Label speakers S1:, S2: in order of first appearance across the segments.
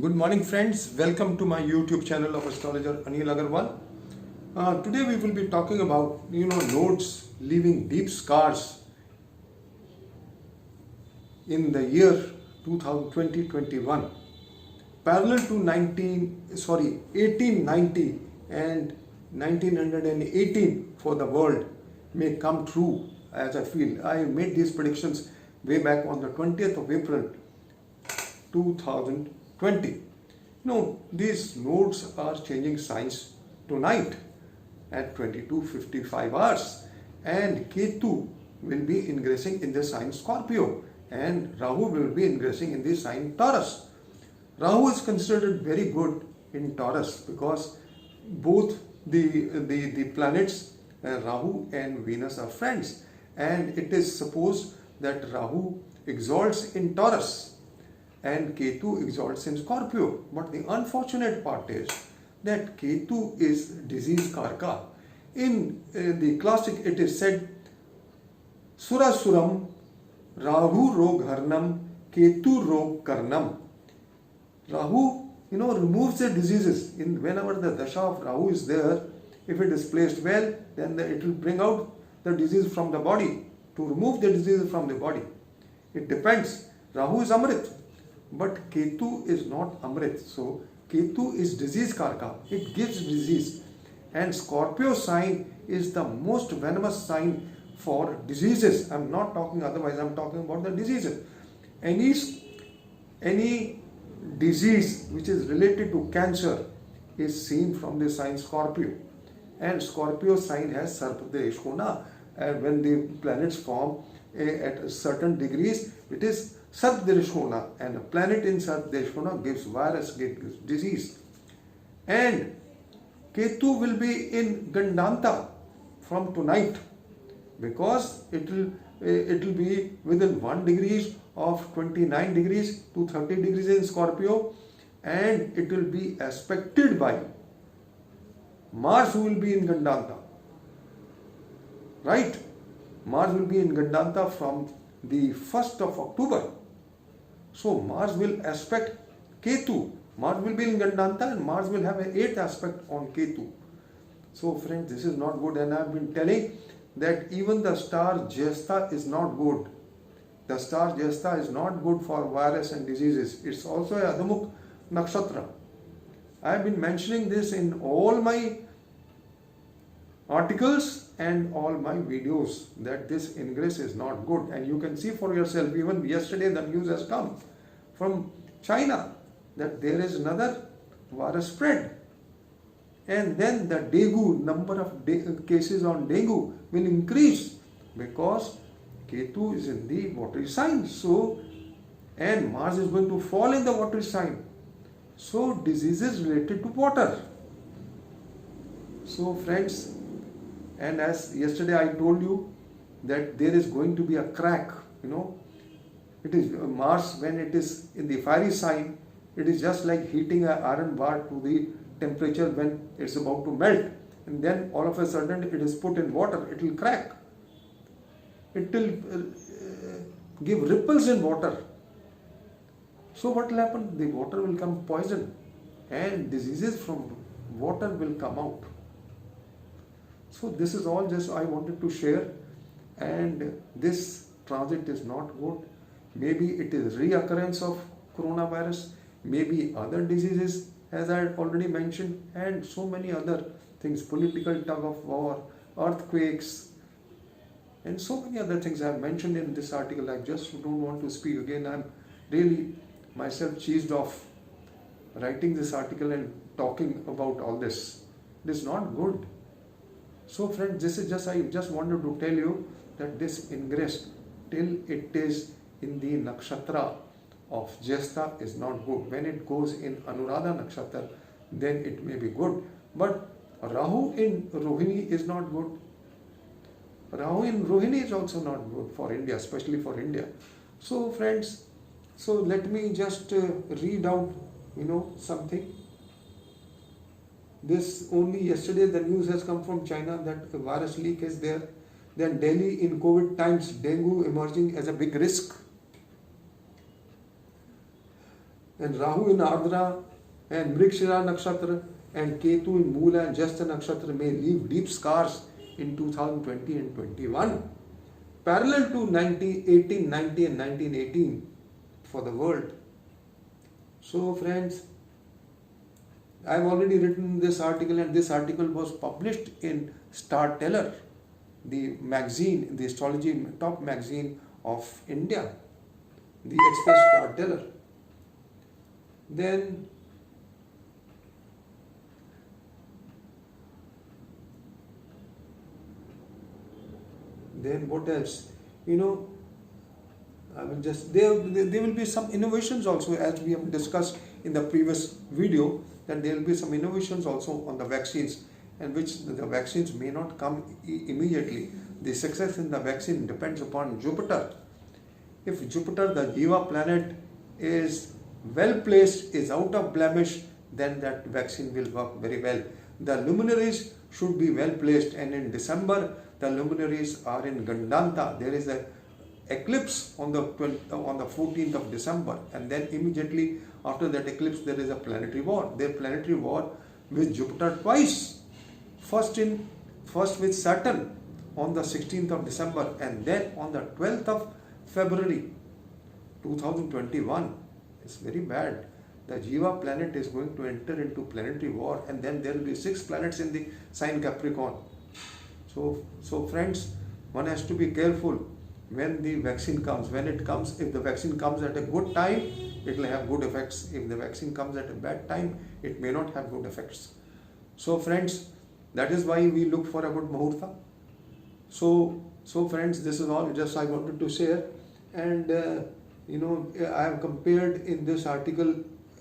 S1: Good morning, friends. Welcome to my YouTube channel of astrologer Anil Agarwal. Today we will be talking about nodes leaving deep scars in the year 2020-21, parallel to 1890 and 1918 for the world may come true. As I feel, I made these predictions way back on the 20th of April 2020. These nodes are changing signs tonight at 22:55 hours, and Ketu will be ingressing in the sign Scorpio, and Rahu will be ingressing in the sign Taurus. Rahu is considered very good in Taurus because both the planets Rahu and Venus are friends, and it is supposed that Rahu exalts in Taurus and Ketu exalts in Scorpio. But the unfortunate part is that Ketu is disease karka. In the classic it is said, Surasuram Rahu rog harnam Ketu rog karnam. Rahu, removes the diseases. Whenever the dasha of Rahu is there, if it is placed well, then it will bring out the disease from the body, to remove the disease from the body. It depends. Rahu is Amrit, but Ketu is not Amrit. So Ketu is disease karka. It gives disease. And Scorpio sign is the most venomous sign for diseases. I'm not talking otherwise, I'm talking about the diseases. Any disease which is related to cancer is seen from the sign Scorpio. And Scorpio sign has Sarpadesh Kona. And when the planets form at certain degrees, it is Sarpadeshkona, and a planet in Sarpadeshkona gives virus, gives disease. And Ketu will be in Gandanta from tonight, because it will be within 1 degrees of 29 degrees to 30 degrees in Scorpio, and it will be aspected by Mars, who will be in Gandanta. Right? Mars will be in Gandanta from the 1st of October. So Mars will aspect Ketu. Mars will be in Gandanta and Mars will have an 8th aspect on Ketu. So friends, this is not good, and I have been telling that even the star Jyestha is not good. The star Jyestha is not good for virus and diseases. It's also a Adamuk Nakshatra. I have been mentioning this in all my articles and all my videos that this ingress is not good, and you can see for yourself. Even yesterday the news has come from China that there is another virus spread, and then the dengue number of cases on dengue will increase because Ketu is in the watery sign. So, and Mars is going to fall in the watery sign, so diseases related to water. So friends, and as yesterday I told you that there is going to be a crack, it is Mars, when it is in the fiery sign, it is just like heating an iron bar to the temperature when it's about to melt, and then all of a sudden it is put in water, it will crack. It will give ripples in water. So what will happen? The water will come poison, and diseases from water will come out. So this is all just I wanted to share, and this transit is not good. Maybe it is reoccurrence of coronavirus, maybe other diseases as I had already mentioned, and so many other things, political tug of war, earthquakes, and so many other things I have mentioned in this article. I just don't want to speak again. I'm really myself cheesed off writing this article and talking about all this. It is not good. So friends, this is just, I just wanted to tell you that this ingress till it is in the nakshatra of Jyestha is not good. When it goes in Anuradha nakshatra, then it may be good. But Rahu in Rohini is not good. Rahu in Rohini is also not good for India, especially for India. So friends, so let me just read out, something. This only yesterday the news has come from China that a virus leak is there. Then Delhi in COVID times, dengue emerging as a big risk. and Rahu in Ardra and Mrigshira Nakshatra and Ketu in Moola and Jyestha Nakshatra may leave deep scars in 2020 and 21, parallel to 1890 and 1918 for the world. So friends, I have already written this article, and this article was published in Star Teller, the magazine, the astrology top magazine of India, the Express Star Teller. Then what else? I will just there will be some innovations also, as we have discussed in the previous video, that there will be some innovations also on the vaccines, and which the vaccines may not come immediately. The success in the vaccine depends upon Jupiter. If Jupiter, the Jiva planet, is well placed, is out of blemish, then that vaccine will work very well. The luminaries should be well placed, and in December the luminaries are in Gandanta. There is a eclipse on the 14th of December, and then immediately after that eclipse there is a planetary war. There planetary war with Jupiter twice. First with Saturn on the 16th of December, and then on the 12th of February 2021. It's very bad. The Jiva planet is going to enter into planetary war, and then there will be 6 planets in the sign Capricorn. So friends, one has to be careful when the vaccine comes. When it comes, if the vaccine comes at a good time, it will have good effects. If the vaccine comes at a bad time, it may not have good effects. So friends, that is why we look for a good muhurta. So friends, this is all just I wanted to share, and I have compared in this article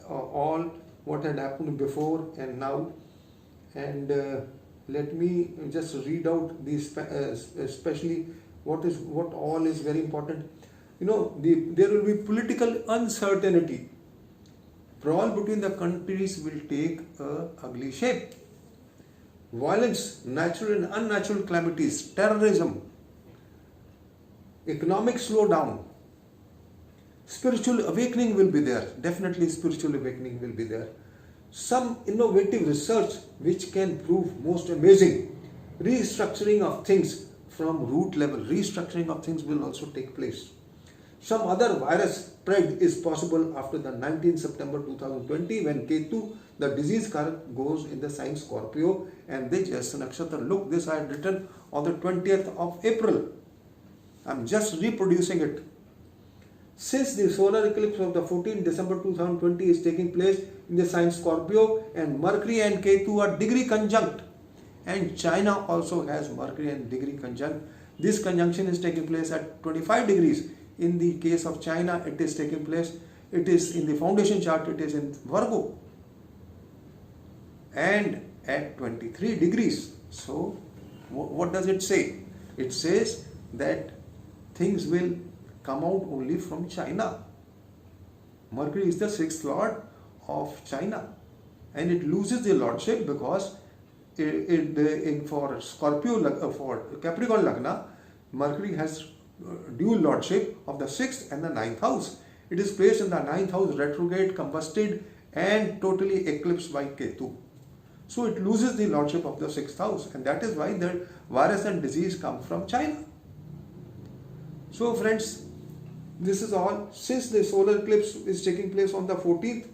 S1: all what had happened before and now, and let me just read out these, especially what all is very important. There will be political uncertainty. Brawl between the countries will take a ugly shape. Violence, natural and unnatural calamities, terrorism, economic slowdown, spiritual awakening will be there. Definitely spiritual awakening will be there. Some innovative research which can prove most amazing. Restructuring of things from root level. Restructuring of things will also take place. Some other virus spread is possible after the 19th September 2020, when Ketu, the disease karak, goes in the sign Scorpio, and the Jyestha Nakshatra. Look, this I had written on the 20th of April. I am just reproducing it. Since the solar eclipse of the 14th December 2020 is taking place in the sign Scorpio, and Mercury and Ketu are degree conjunct, and China also has Mercury and degree conjunct. This conjunction is taking place at 25 degrees. In the case of China, it is taking place, it is in the foundation chart, it is in Virgo, and at 23 degrees. So what does it say? It says that things will come out only from China. Mercury is the 6th lord of China, and it loses the lordship because for Scorpio, for Capricorn Lagna, Mercury has dual lordship of the 6th and the 9th house. It is placed in the 9th house, retrograde, combusted, and totally eclipsed by Ketu. So it loses the lordship of the 6th house, and that is why the virus and disease come from China. So friends, this is all. Since the solar eclipse is taking place on the 14th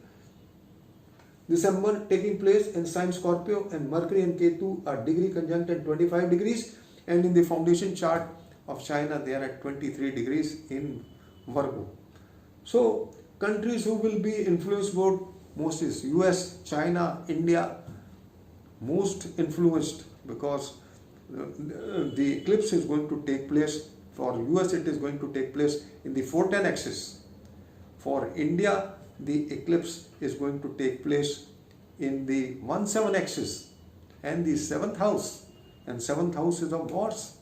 S1: December, taking place in sign Scorpio, and Mercury and Ketu are degree conjunct at 25 degrees, and in the foundation chart of China they are at 23 degrees in Virgo. So countries who will be influenced most is US, China, India, most influenced, because the eclipse is going to take place. For US it is going to take place in the 410 axis. For India, the eclipse is going to take place in the 17 axis and the 7th house, and 7th house is of wars,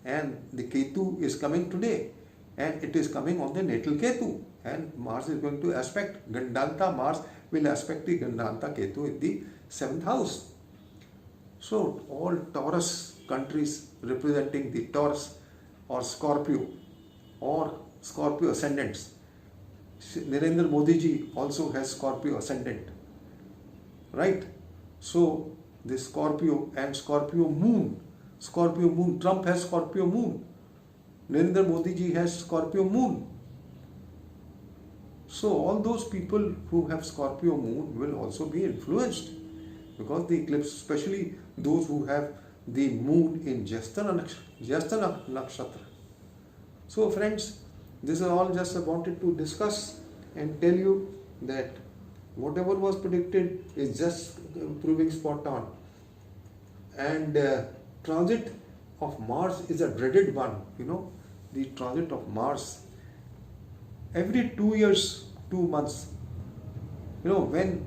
S1: and the Ketu is coming today, and it is coming on the natal Ketu, and Mars is going to aspect Gandanta. Mars will aspect the Gandanta Ketu in the 7th house. So all Taurus countries representing the Taurus or Scorpio ascendants, Narendra Modi ji also has Scorpio ascendant, right? So this Scorpio and Scorpio moon, Trump has Scorpio moon, Narendra Modi ji has Scorpio moon. So all those people who have Scorpio moon will also be influenced, because the eclipse, especially those who have the moon in Jyestha nakshatra. So friends, this is all just I wanted to discuss and tell you that whatever was predicted is just proving spot on. And transit of Mars is a dreaded one, the transit of Mars. Every 2 years, 2 months, when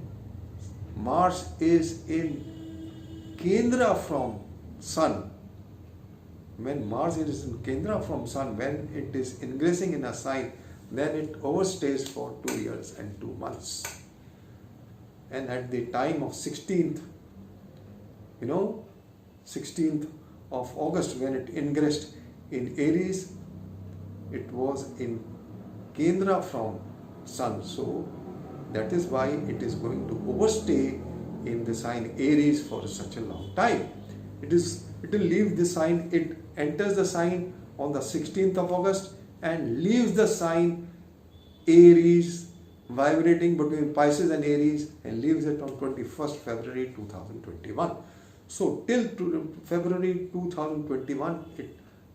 S1: Mars is in Kendra from Sun, when Mars is in Kendra from Sun, when it is ingressing in a sign, then it overstays for 2 years and 2 months. And at the time of 16th of August, when it ingressed in Aries, it was in Kendra from Sun. So that is why it is going to overstay in the sign Aries for such a long time. It will leave the sign, it enters the sign on the 16th of August and leaves the sign Aries, vibrating between Pisces and Aries, and leaves it on 21st February 2021. So till February 2021,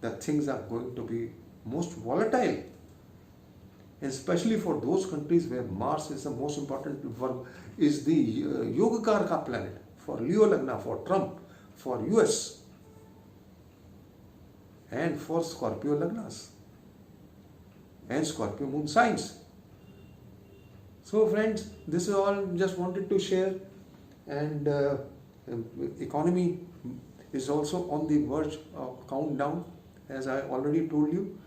S1: the things are going to be most volatile, especially for those countries where Mars is the most important, is the Yogakaraka planet, for Leo Lagna, for Trump, for US, and for Scorpio Lagnas and Scorpio moon signs. So friends, this is all just wanted to share. And economy is also on the verge of countdown, as I already told you.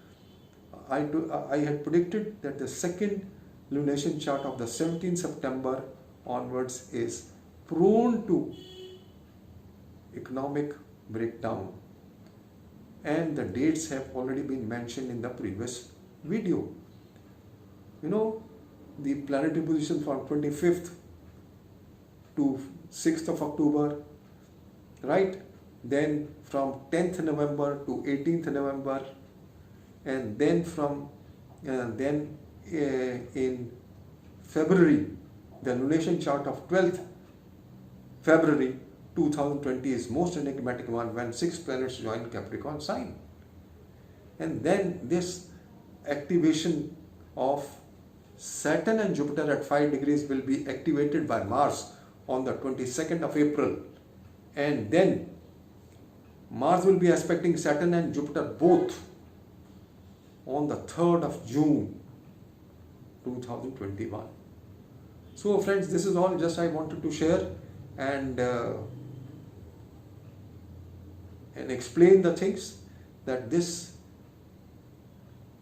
S1: I had predicted that the second lunation chart of the 17th September onwards is prone to economic breakdown, and the dates have already been mentioned in the previous video. The planetary position from 25th to 6th of October, right? Then from 10th November to 18th November, and then from in February, the lunation chart of 12th February 2020 is most enigmatic one, when 6 planets join Capricorn sign. And then this activation of Saturn and Jupiter at 5 degrees will be activated by Mars on the 22nd of April. And then Mars will be aspecting Saturn and Jupiter both on the 3rd of June 2021. So friends, this is all just I wanted to share and explain the things, that this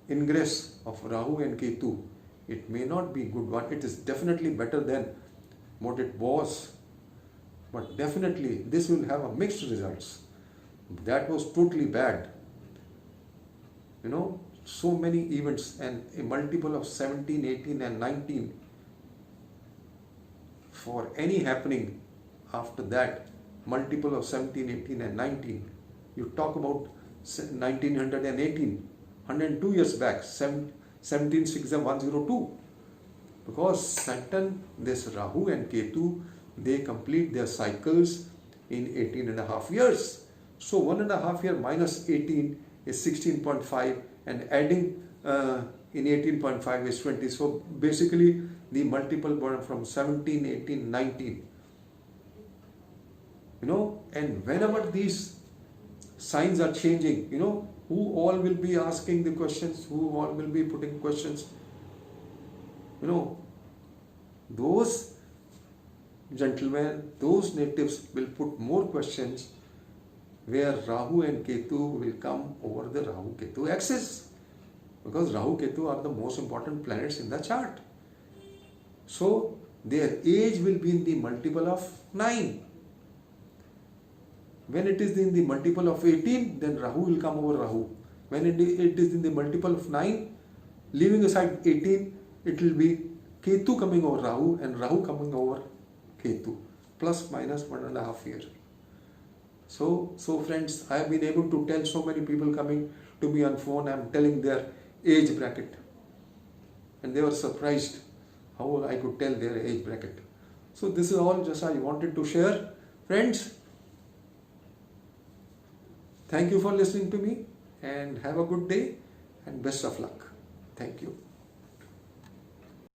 S1: ingress of Rahu and Ketu, it may not be good one. It is definitely better than what it was, but definitely this will have a mixed results. That was totally bad. So many events, and a multiple of 17, 18 and 19 for any happening after that, multiple of 17, 18 and 19. You talk about 1918, 102 years back, 17/6/102. Because Saturn, this Rahu and Ketu, they complete their cycles in 18.5 years. So 1.5 year minus 18 is 16.5, and adding in 18.5 is 20. So basically the multiple burn from 17, 18, 19. And whenever these signs are changing, who all will be asking the questions, who all will be putting questions. Those gentlemen, those natives will put more questions where Rahu and Ketu will come over the Rahu Ketu axis, because Rahu Ketu are the most important planets in the chart. So their age will be in the multiple of 9. When it is in the multiple of 18, then Rahu will come over Rahu. When it is in the multiple of 9, leaving aside 18, it will be Ketu coming over Rahu and Rahu coming over Ketu, plus minus 1.5 years. So friends, I have been able to tell so many people coming to me on phone, I am telling their age bracket. And they were surprised how I could tell their age bracket. So this is all just I wanted to share. Friends, thank you for listening to me and have a good day and best of luck. Thank you.